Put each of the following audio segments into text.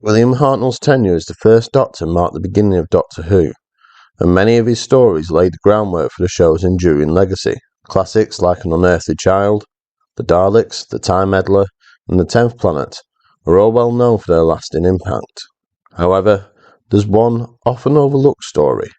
William Hartnell's tenure as the first Doctor marked the beginning of Doctor Who, and many of his stories laid the groundwork for the show's enduring legacy. Classics like An Unearthly Child, The Daleks, The Time Meddler, and The 10th Planet are all well known for their lasting impact. However, there's one often overlooked story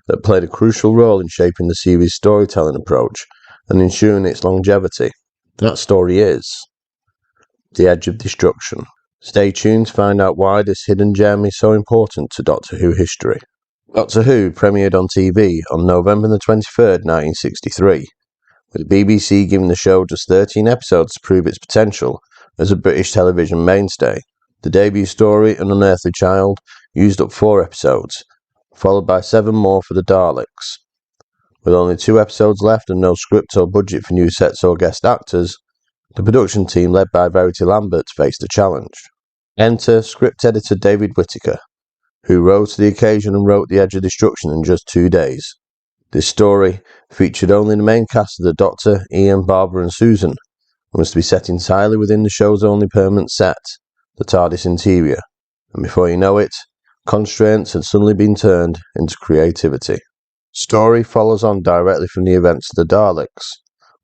that played a crucial role in shaping the series' storytelling approach and ensuring its longevity. That story is The Edge of Destruction. Stay tuned to find out why this hidden gem is so important to Doctor Who history. Doctor Who premiered on TV on November the 23rd, 1963, with the BBC giving the show just 13 episodes to prove its potential as a British television mainstay. The debut story, An Unearthly Child, used up 4 episodes, followed by 7 more for the Daleks. With only 2 episodes left and no script or budget for new sets or guest actors, the production team led by Verity Lambert faced a challenge. Enter script editor David Whittaker, who rose to the occasion and wrote The Edge of Destruction in just 2 days. This story featured only the main cast of the Doctor, Ian, Barbara and Susan, and was to be set entirely within the show's only permanent set, the TARDIS interior. And before you know it, constraints had suddenly been turned into creativity. Story follows on directly from the events of the Daleks,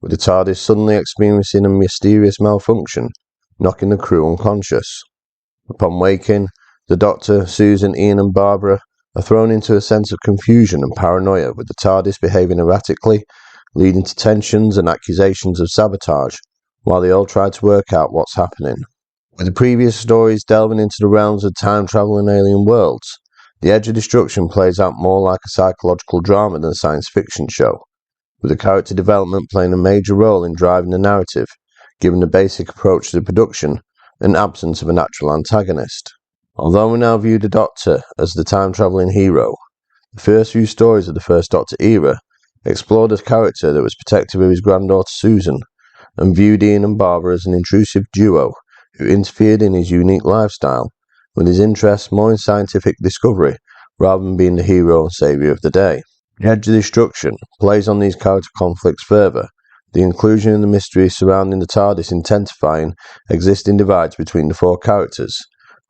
with the TARDIS suddenly experiencing a mysterious malfunction, knocking the crew unconscious. Upon waking, the Doctor, Susan, Ian and Barbara are thrown into a sense of confusion and paranoia, with the TARDIS behaving erratically, leading to tensions and accusations of sabotage, while they all try to work out what's happening. With the previous stories delving into the realms of time-travel and alien worlds, The Edge of Destruction plays out more like a psychological drama than a science fiction show, with the character development playing a major role in driving the narrative, given the basic approach to the production and absence of a natural antagonist. Although we now view the Doctor as the time-travelling hero, the first few stories of the First Doctor era explored a character that was protective of his granddaughter Susan, and viewed Ian and Barbara as an intrusive duo who interfered in his unique lifestyle, with his interests more in scientific discovery rather than being the hero and saviour of the day. The Edge of Destruction plays on these character conflicts further, the inclusion and the mystery surrounding the TARDIS intensifying existing divides between the 4 characters,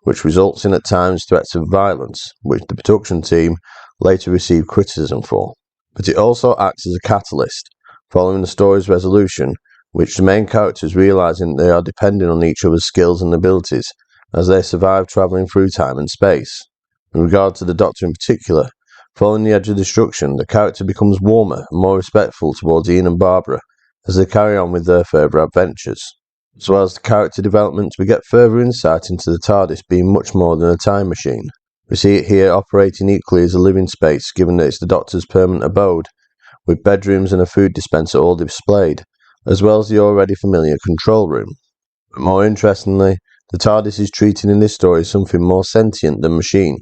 which results in at times threats of violence, which the production team later received criticism for. But it also acts as a catalyst, following the story's resolution, which the main characters realising they are dependent on each other's skills and abilities as they survive travelling through time and space. In regard to the Doctor in particular, following The Edge of Destruction, the character becomes warmer and more respectful towards Ian and Barbara as they carry on with their further adventures, as well as the character development to get further insight into the TARDIS being much more than a time machine. We see it here operating equally as a living space, given that it's the Doctor's permanent abode, with bedrooms and a food dispenser all displayed, as well as the already familiar control room. But more interestingly, the TARDIS is treated in this story as something more sentient than machine.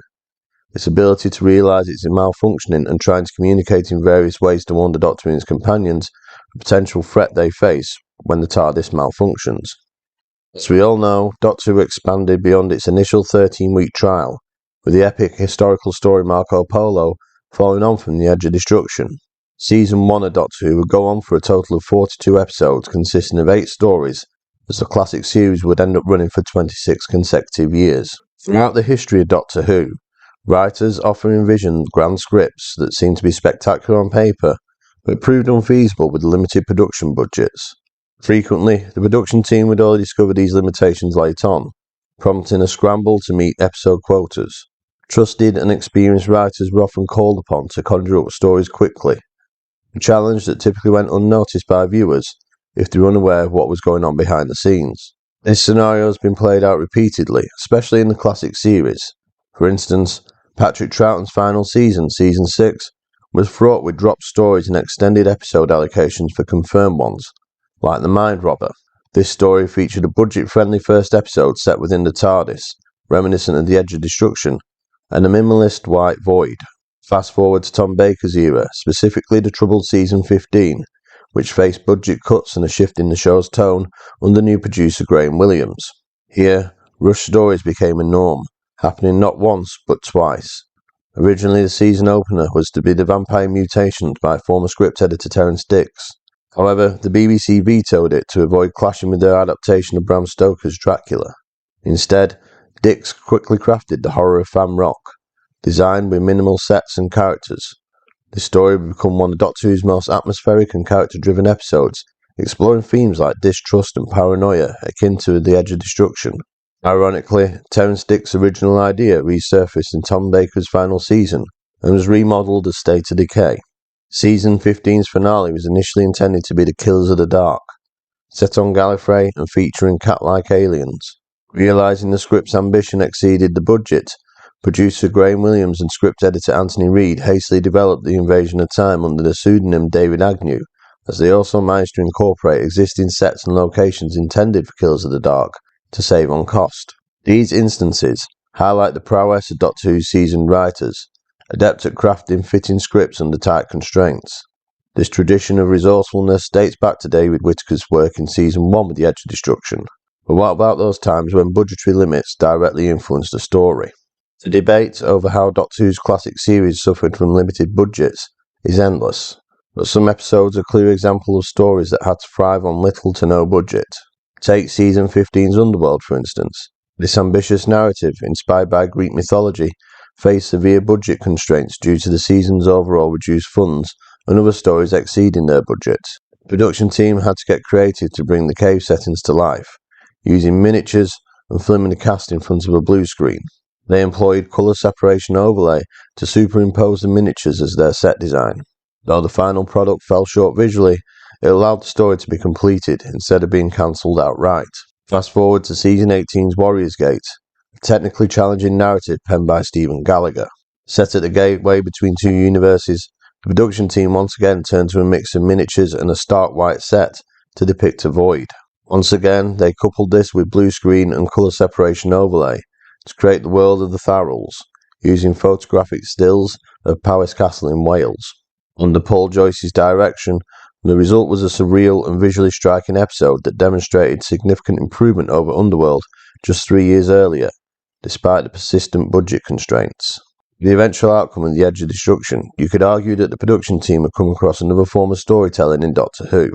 Its ability to realise it's malfunctioning and trying to communicate in various ways to warn the Doctor and his companions the potential threat they face when the TARDIS malfunctions. As we all know, Doctor Who expanded beyond its initial 13-week trial, with the epic historical story Marco Polo following on from The Edge of Destruction. Season 1 of Doctor Who would go on for a total of 42 episodes consisting of 8 stories, as the classic series would end up running for 26 consecutive years. Throughout the history of Doctor Who, writers often envisioned grand scripts that seemed to be spectacular on paper, but proved unfeasible with limited production budgets. Frequently, the production team would only discover these limitations late on, prompting a scramble to meet episode quotas. Trusted and experienced writers were often called upon to conjure up stories quickly, a challenge that typically went unnoticed by viewers if they were unaware of what was going on behind the scenes. This scenario has been played out repeatedly, especially in the classic series. For instance, Patrick Troughton's final season, Season 6, was fraught with dropped stories and extended episode allocations for confirmed ones, like The Mind Robber. This story featured a budget-friendly first episode set within the TARDIS, reminiscent of The Edge of Destruction, and a minimalist white void. Fast forward to Tom Baker's era, specifically the troubled Season 15, which faced budget cuts and a shift in the show's tone under new producer Graham Williams. Here, rush stories became a norm, happening not once but twice. Originally, the season opener was to be the vampire mutations by former script editor Terence Dicks. However, the BBC vetoed it to avoid clashing with their adaptation of Bram Stoker's Dracula. Instead, Dix quickly crafted the horror of Fam Rock, designed with minimal sets and characters. This story would become one of Doctor Who's most atmospheric and character-driven episodes, exploring themes like distrust and paranoia akin to The Edge of Destruction. Ironically, Terence Dix's original idea resurfaced in Tom Baker's final season and was remodelled as State of Decay. Season 15's finale was initially intended to be The Killers of the Dark, set on Gallifrey and featuring cat-like aliens. Realising the script's ambition exceeded the budget, producer Graham Williams and script editor Anthony Reid hastily developed The Invasion of Time under the pseudonym David Agnew, as they also managed to incorporate existing sets and locations intended for Killers of the Dark to save on cost. These instances highlight the prowess of Doctor Who's seasoned writers, adept at crafting fitting scripts under tight constraints. This tradition of resourcefulness dates back to David Whittaker's work in Season 1 with The Edge of Destruction. But what about those times when budgetary limits directly influenced the story? The debate over how Doctor Who's classic series suffered from limited budgets is endless, but some episodes are clear examples of stories that had to thrive on little to no budget. Take Season 15's Underworld, for instance. This ambitious narrative, inspired by Greek mythology, faced severe budget constraints due to the season's overall reduced funds and other stories exceeding their budgets. The production team had to get creative to bring the cave settings to life, using miniatures and filming the cast in front of a blue screen. They employed colour separation overlay to superimpose the miniatures as their set design. Though the final product fell short visually, it allowed the story to be completed instead of being cancelled outright. Fast forward to Season 18's Warriors Gate, a technically challenging narrative penned by Stephen Gallagher. Set at the gateway between two universes, the production team once again turned to a mix of miniatures and a stark white set to depict a void. Once again, they coupled this with blue screen and colour separation overlay to create the world of the Tharals, using photographic stills of Powys Castle in Wales. Under Paul Joyce's direction, the result was a surreal and visually striking episode that demonstrated significant improvement over Underworld just 3 years earlier, despite the persistent budget constraints. The eventual outcome of The Edge of Destruction, you could argue that the production team had come across another form of storytelling in Doctor Who.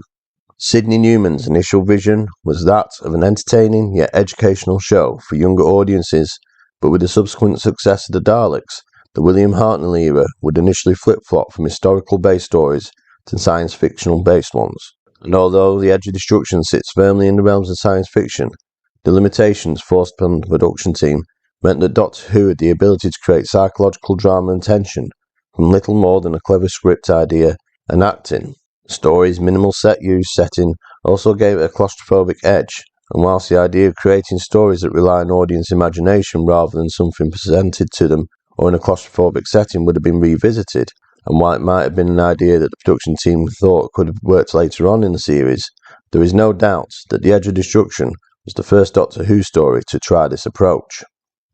Sidney Newman's initial vision was that of an entertaining yet educational show for younger audiences, but with the subsequent success of the Daleks, the William Hartnell era would initially flip-flop from historical-based stories to science-fictional-based ones. And although The Edge of Destruction sits firmly in the realms of science fiction, the limitations forced upon the production team meant that Doctor Who had the ability to create psychological drama and tension from little more than a clever script idea and acting. The story's minimal set use setting also gave it a claustrophobic edge, and whilst the idea of creating stories that rely on audience imagination rather than something presented to them or in a claustrophobic setting would have been revisited, and while it might have been an idea that the production team thought could have worked later on in the series, there is no doubt that The Edge of Destruction was the first Doctor Who story to try this approach.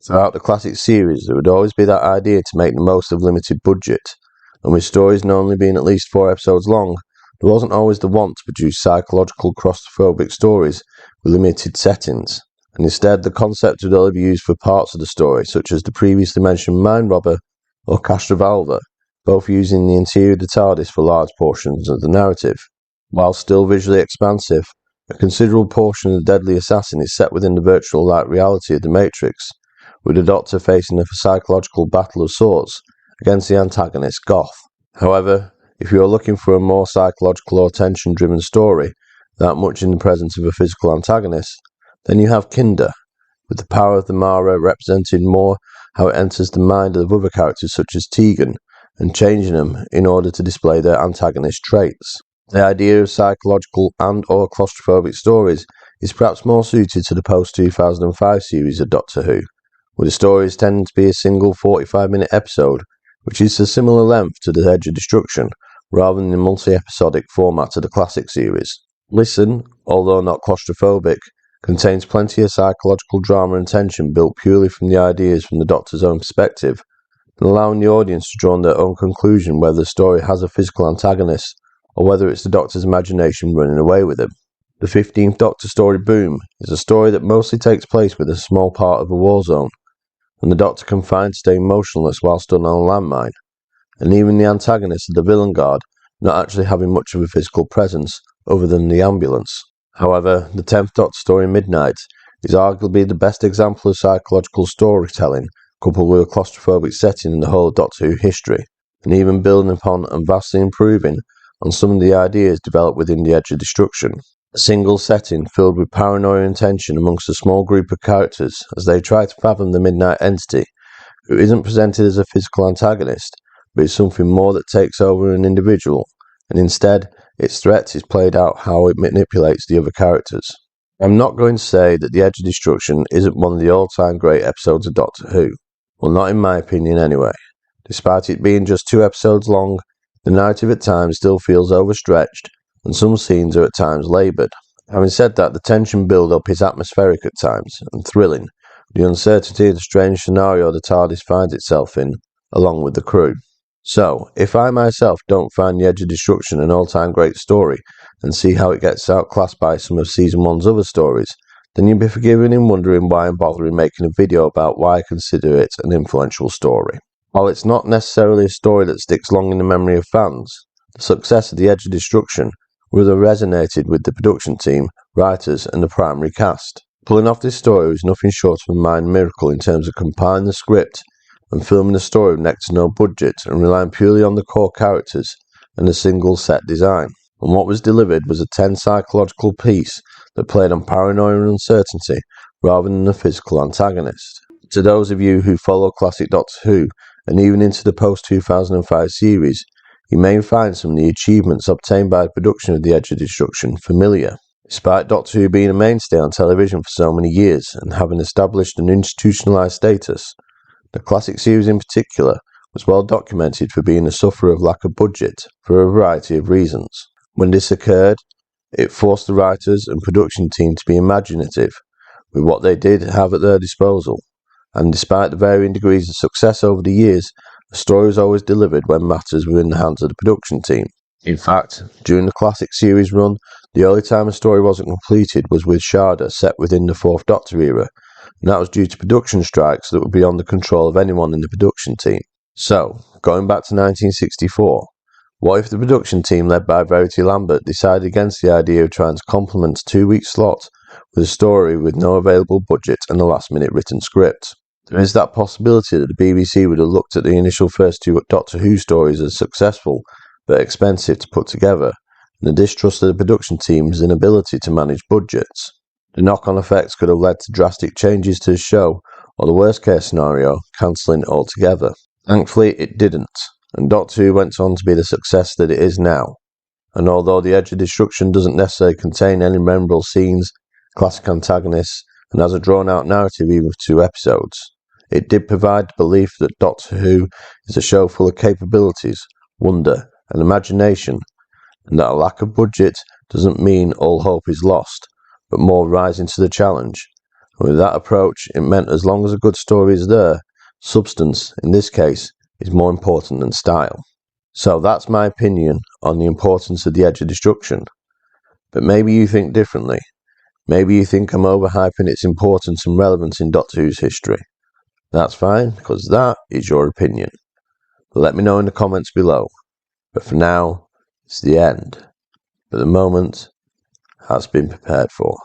Throughout the classic series, there would always be that idea to make the most of limited budget, and with stories normally being at least 4 episodes long, there wasn't always the want to produce psychological claustrophobic stories with limited settings, and instead the concept would only be used for parts of the story, such as the previously mentioned Mind Robber or Castrovalva, both using the interior of the TARDIS for large portions of the narrative. While still visually expansive, a considerable portion of The Deadly Assassin is set within the virtual light reality of the Matrix, with the Doctor facing a psychological battle of sorts against the antagonist Goth. However, if you are looking for a more psychological or tension-driven story, without much in the presence of a physical antagonist, then you have Kinder, with the power of the Mara representing more how it enters the mind of other characters such as Tegan, and changing them in order to display their antagonist traits. The idea of psychological and or claustrophobic stories is perhaps more suited to the post-2005 series of Doctor Who, where the stories tend to be a single 45-minute episode, which is a similar length to The Edge of Destruction, rather than the multi-episodic format of the classic series. Listen, although not claustrophobic, contains plenty of psychological drama and tension built purely from the ideas from the Doctor's own perspective, and allowing the audience to draw their own conclusion whether the story has a physical antagonist, or whether it's the Doctor's imagination running away with him. The 15th Doctor story Boom is a story that mostly takes place within a small part of a war zone, and the Doctor confined to staying motionless while stood on a landmine, and even the antagonist of the villain guard not actually having much of a physical presence other than the ambulance. However, the 10th Doctor story Midnight is arguably the best example of psychological storytelling, coupled with a claustrophobic setting in the whole of Doctor Who history, and even building upon and vastly improving on some of the ideas developed within the Edge of Destruction. A single setting filled with paranoia and tension amongst a small group of characters as they try to fathom the Midnight Entity, who isn't presented as a physical antagonist, but is something more that takes over an individual, and instead, its threat is played out how it manipulates the other characters. I'm not going to say that The Edge of Destruction isn't one of the all-time great episodes of Doctor Who. Well, not in my opinion anyway. Despite it being just 2 episodes long, the narrative at times still feels overstretched, and some scenes are at times laboured. Having said that, the tension build-up is atmospheric at times, and thrilling, the uncertainty of the strange scenario the TARDIS finds itself in, along with the crew. So, if I myself don't find The Edge of Destruction an all-time great story, and see how it gets outclassed by some of Season 1's other stories, then you'll be forgiven in wondering why I'm bothering making a video about why I consider it an influential story. While it's not necessarily a story that sticks long in the memory of fans, the success of The Edge of Destruction would have resonated with the production team, writers, and the primary cast. Pulling off this story was nothing short of a minor miracle in terms of compiling the script and filming the story with next to no budget and relying purely on the core characters and a single set design. And what was delivered was a tense psychological piece that played on paranoia and uncertainty rather than a physical antagonist. To those of you who follow classic Doctor Who, and even into the post-2005 series, you may find some of the achievements obtained by the production of The Edge of Destruction familiar. Despite Doctor Who being a mainstay on television for so many years and having established an institutionalised status, the classic series in particular was well documented for being a sufferer of lack of budget for a variety of reasons. When this occurred, it forced the writers and production team to be imaginative with what they did have at their disposal, and despite the varying degrees of success over the years, the story was always delivered when matters were in the hands of the production team. In fact, during the classic series run, the only time a story wasn't completed was with Sharda set within the 4th Doctor era, and that was due to production strikes that were beyond the control of anyone in the production team. So, going back to 1964, what if the production team led by Verity Lambert decided against the idea of trying to complement a 2-week slot with a story with no available budget and a last-minute written script? There is that possibility that the BBC would have looked at the initial first 2 Doctor Who stories as successful but expensive to put together, and the distrust of the production team's inability to manage budgets. The knock-on effects could have led to drastic changes to the show, or the worst-case scenario, cancelling it altogether. Thankfully, it didn't, and Doctor Who went on to be the success that it is now. And although The Edge of Destruction doesn't necessarily contain any memorable scenes, classic antagonists, and has a drawn-out narrative even for 2 episodes, it did provide the belief that Doctor Who is a show full of capabilities, wonder, and imagination, and that a lack of budget doesn't mean all hope is lost, but more rising to the challenge. And with that approach, it meant as long as a good story is there, substance, in this case, is more important than style. So that's my opinion on the importance of The Edge of Destruction. But maybe you think differently. Maybe you think I'm overhyping its importance and relevance in Doctor Who's history. That's fine, because that is your opinion. But let me know in the comments below. But for now, it's the end. But the moment has been prepared for.